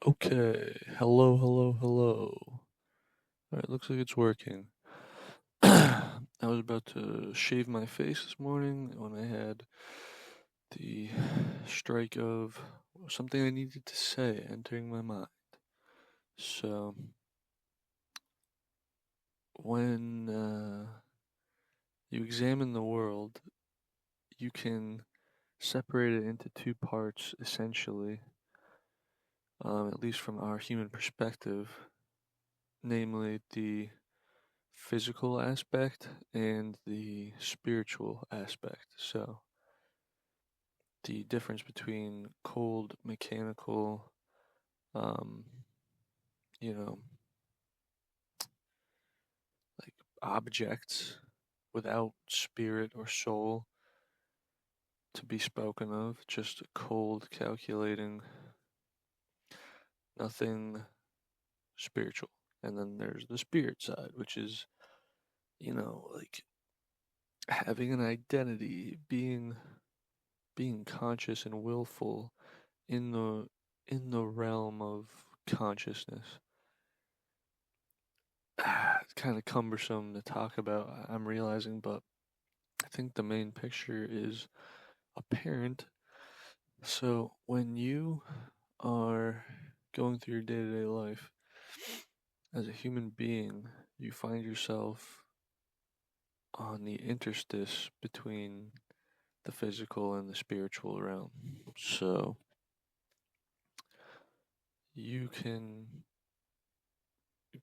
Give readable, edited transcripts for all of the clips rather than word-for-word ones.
Okay. Hello, hello, hello. Alright, looks like it's working. I was about to shave my face this morning when I had the strike of something I needed to say entering my mind. So, when you examine the world, you can separate it into two parts essentially, at least from our human perspective, namely the physical aspect and the spiritual aspect. So, the difference between cold mechanical, um, you know, like objects without spirit or soul to be spoken of, just cold, calculating, nothing spiritual. And then there's the spirit side, which is, like having an identity, being conscious and willful in the realm of consciousness. It's kind of cumbersome to talk about, I'm realizing, but I think the main picture is apparent. So when you are going through your day-to-day life as a human being, you find yourself on the interstice between the physical and the spiritual realm. So you can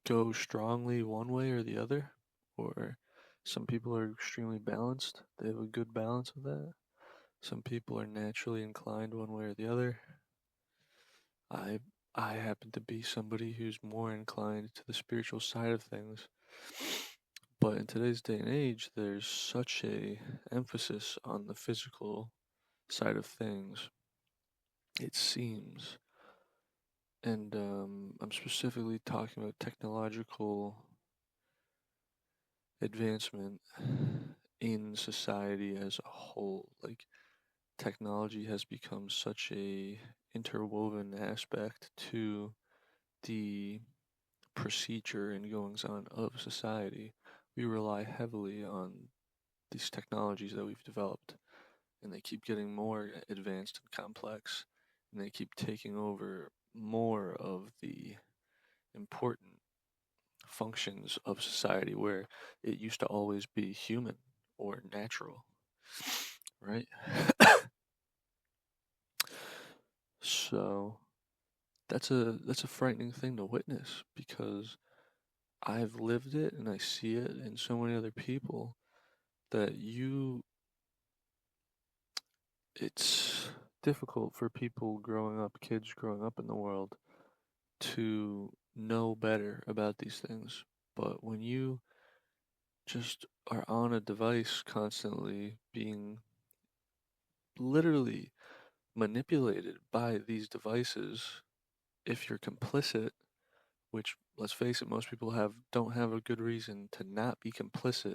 go strongly one way or the other, or some people are extremely balanced. They have a good balance of that. Some people are naturally inclined one way or the other. I I happen to be somebody who's more inclined to the spiritual side of things. But in today's day and age, there's such a emphasis on the physical side of things, it seems. And I'm specifically talking about technological advancement in society as a whole. Like technology has become such a interwoven aspect to the procedure and goings on of society. We rely heavily on these technologies that we've developed, and they keep getting more advanced and complex, and they keep taking over more of the important functions of society where it used to always be human or natural, right? So that's a frightening thing to witness because I've lived it and I see it in so many other people that it's difficult for people growing up, kids growing up in the world, to know better about these things. But when you just are on a device constantly being literally manipulated by these devices, if you're complicit, which let's face it, most people don't have a good reason to not be complicit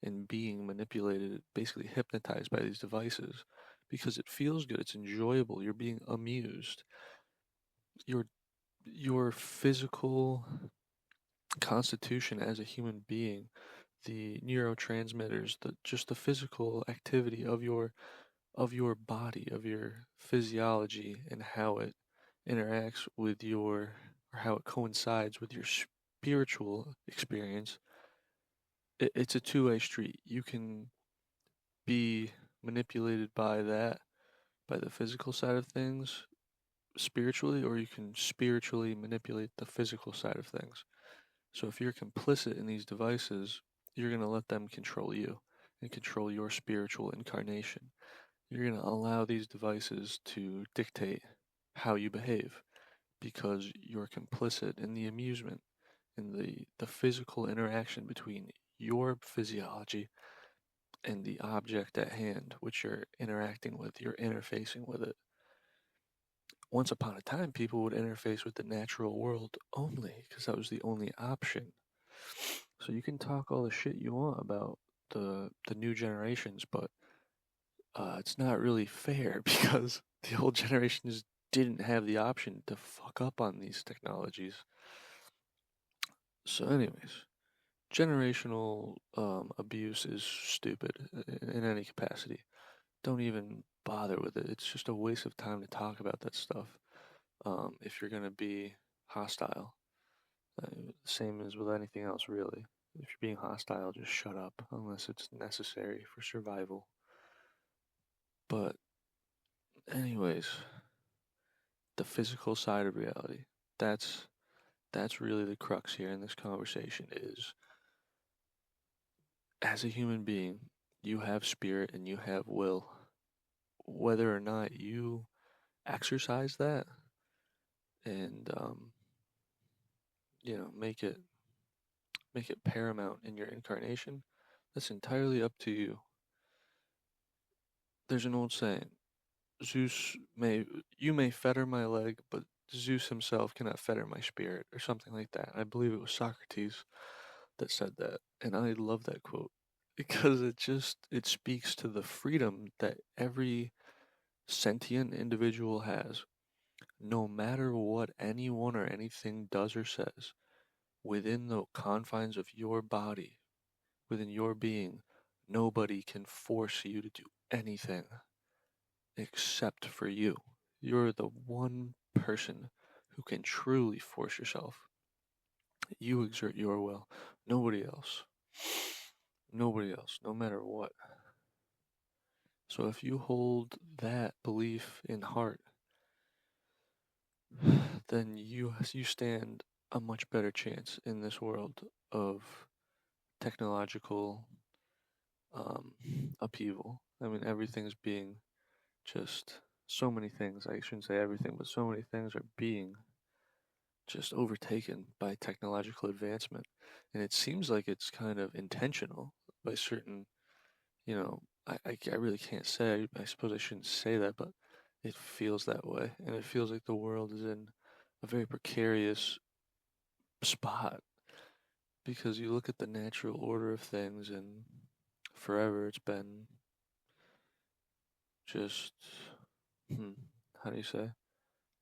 in being manipulated, basically hypnotized by these devices, because it feels good, it's enjoyable, you're being amused. Your your physical constitution as a human being, the neurotransmitters, the physical activity of your body, of your physiology, and how it interacts with or how it coincides with your spiritual experience. It's a two-way street. You can be manipulated by that, by the physical side of things, spiritually, or you can spiritually manipulate the physical side of things. So if you're complicit in these devices, you're going to let them control you and control your spiritual incarnation. You're going to allow these devices to dictate how you behave because you're complicit in the amusement, in the physical interaction between your physiology and the object at hand, which you're interacting with, you're interfacing with it. Once upon a time, people would interface with the natural world only because that was the only option. So you can talk all the shit you want about the new generations, but it's not really fair because the old generation is didn't have the option to fuck up on these technologies. So, anyways, generational abuse is stupid in any capacity. Don't even bother with it. It's just a waste of time to talk about that stuff. If you're gonna be hostile, same as with anything else, really. If you're being hostile, just shut up unless it's necessary for survival. But, anyways, the physical side of reality. That's that's really the crux here in this conversation is as a human being, you have spirit and you have will. Whether or not you exercise that and make it paramount in your incarnation, that's entirely up to you. There's an old saying, Zeus may you may fetter my leg, but Zeus himself cannot fetter my spirit, or something like that. I believe it was Socrates that said that, and I love that quote because it speaks to the freedom that every sentient individual has, no matter what anyone or anything does or says, within the confines of your body, within your being, nobody can force you to do anything except for you. You're the one person who can truly force yourself. You exert your will. Nobody else. Nobody else, no matter what. So if you hold that belief in heart, then you stand a much better chance in this world of technological um, upheaval. I mean, everything's being just so many things. I shouldn't say everything, but so many things are being just overtaken by technological advancement. And it seems like it's kind of intentional by certain, I really can't say, I suppose I shouldn't say that, but it feels that way. And it feels like the world is in a very precarious spot because you look at the natural order of things and forever it's been just, hmm, how do you say,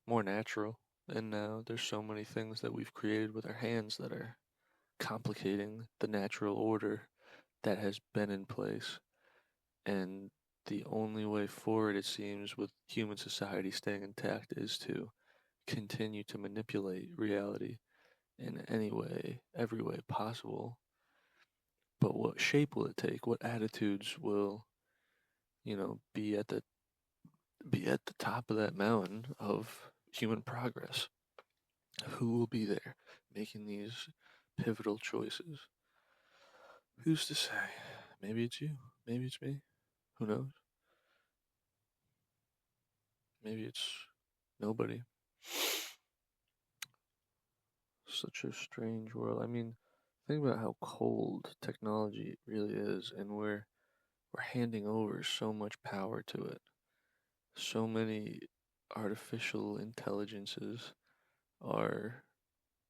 more natural. And now there's so many things that we've created with our hands that are complicating the natural order that has been in place. And the only way forward, it seems, with human society staying intact is to continue to manipulate reality in any way, every way possible. But what shape will it take? What attitudes will, be at the top of that mountain of human progress? Who will be there making these pivotal choices? Who's to say? Maybe it's you. Maybe it's me. Who knows? Maybe it's nobody. Such a strange world. I mean, think about how cold technology really is, and we're handing over so much power to it. So many artificial intelligences are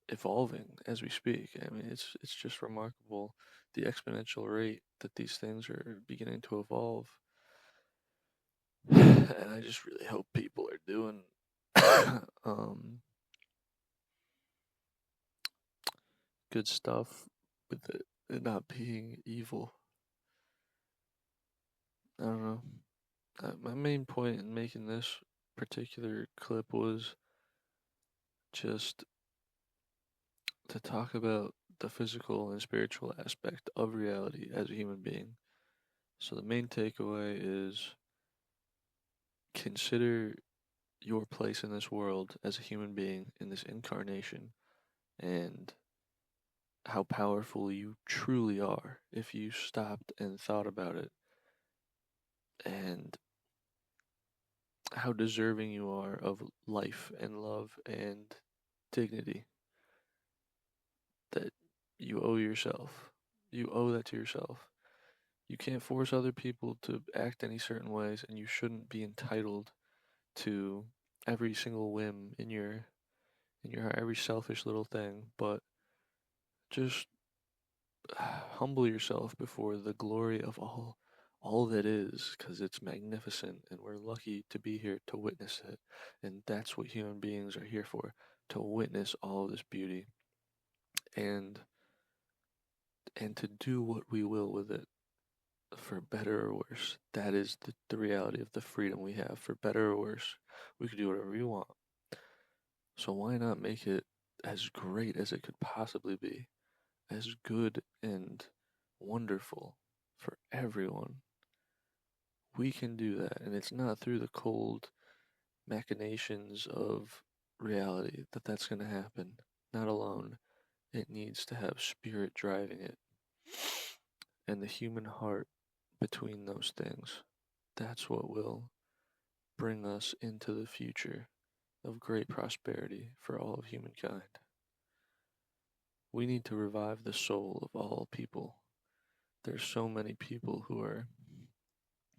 evolving as we speak. I mean, it's just remarkable the exponential rate that these things are beginning to evolve. And I just really hope people are doing um, good stuff with it not being evil. I don't know. My main point in making this particular clip was just to talk about the physical and spiritual aspect of reality as a human being. So the main takeaway is consider your place in this world as a human being in this incarnation and how powerful you truly are if you stopped and thought about it, and how deserving you are of life and love and dignity that you owe yourself. You owe that to yourself. You can't force other people to act any certain ways, and you shouldn't be entitled to every single whim in your every selfish little thing, but just humble yourself before the glory of all that is, because it's magnificent and we're lucky to be here to witness it. And that's what human beings are here for, to witness all of this beauty and to do what we will with it, for better or worse. That is the reality of the freedom we have. For better or worse, we could do whatever we want. So why not make it as great as it could possibly be, as good and wonderful for everyone? We can do that, and it's not through the cold machinations of reality that that's going to happen. Not alone. It needs to have spirit driving it, and the human heart between those things. That's what will bring us into the future of great prosperity for all of humankind. We need to revive the soul of all people. There's so many people who are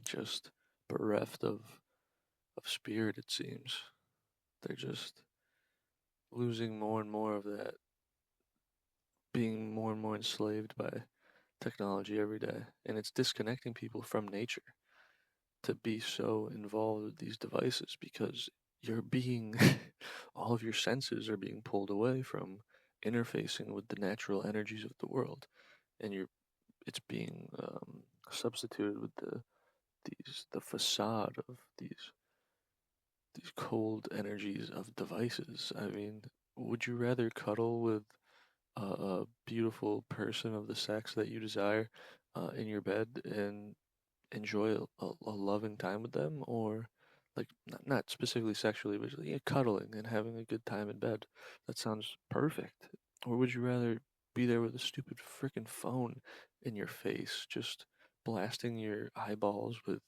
just bereft of spirit, it seems. They're just losing more and more of that, being more and more enslaved by technology every day. And it's disconnecting people from nature to be so involved with these devices, because you're being, all of your senses are being pulled away from interfacing with the natural energies of the world. And it's being substituted with the facade of these cold energies of devices. I mean, would you rather cuddle with a beautiful person of the sex that you desire in your bed and enjoy a loving time with them, or like not specifically sexually, but just, yeah, cuddling and having a good time in bed? That sounds perfect. Or would you rather be there with a stupid freaking phone in your face, just blasting your eyeballs with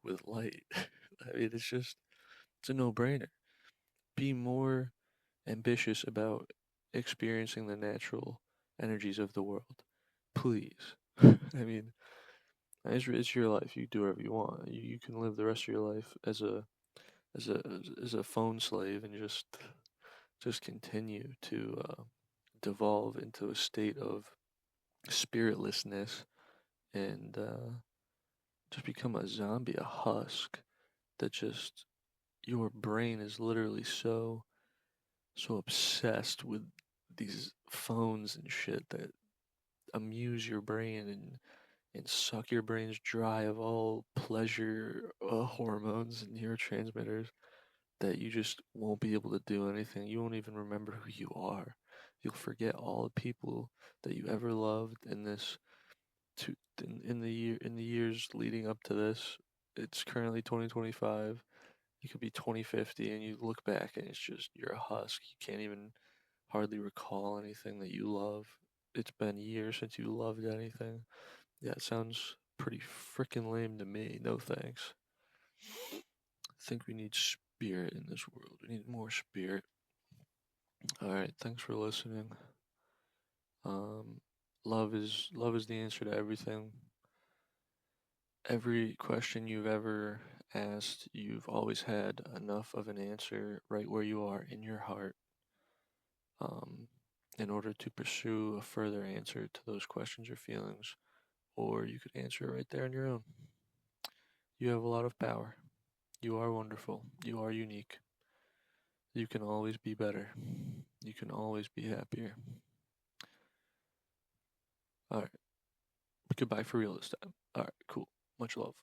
with light? I mean, it's a no-brainer. Be more ambitious about experiencing the natural energies of the world, please. I mean, it's your life. You do whatever you want. You can live the rest of your life as a phone slave and just continue to devolve into a state of spiritlessness and just become a zombie, a husk that just, your brain is literally so obsessed with these phones and shit that amuse your brain and suck your brains dry of all pleasure hormones and neurotransmitters, that you just won't be able to do anything. You won't even remember who you are. You'll forget all the people that you ever loved in this to in the years leading up to this. It's currently 2025. You could be 2050 and you look back and it's just, you're a husk. You can't even hardly recall anything that you love. It's been years since you loved anything. Yeah, it sounds pretty freaking lame to me. No thanks. I think we need spirit in this world. We need more spirit. Alright, thanks for listening. Um, love is the answer to everything. Every question you've ever asked, you've always had enough of an answer right where you are in your heart, um, in order to pursue a further answer to those questions or feelings, or you could answer it right there on your own. You have a lot of power. You are wonderful. You are unique. You can always be better. You can always be happier. Alright, goodbye for real this time. Alright, cool. Much love.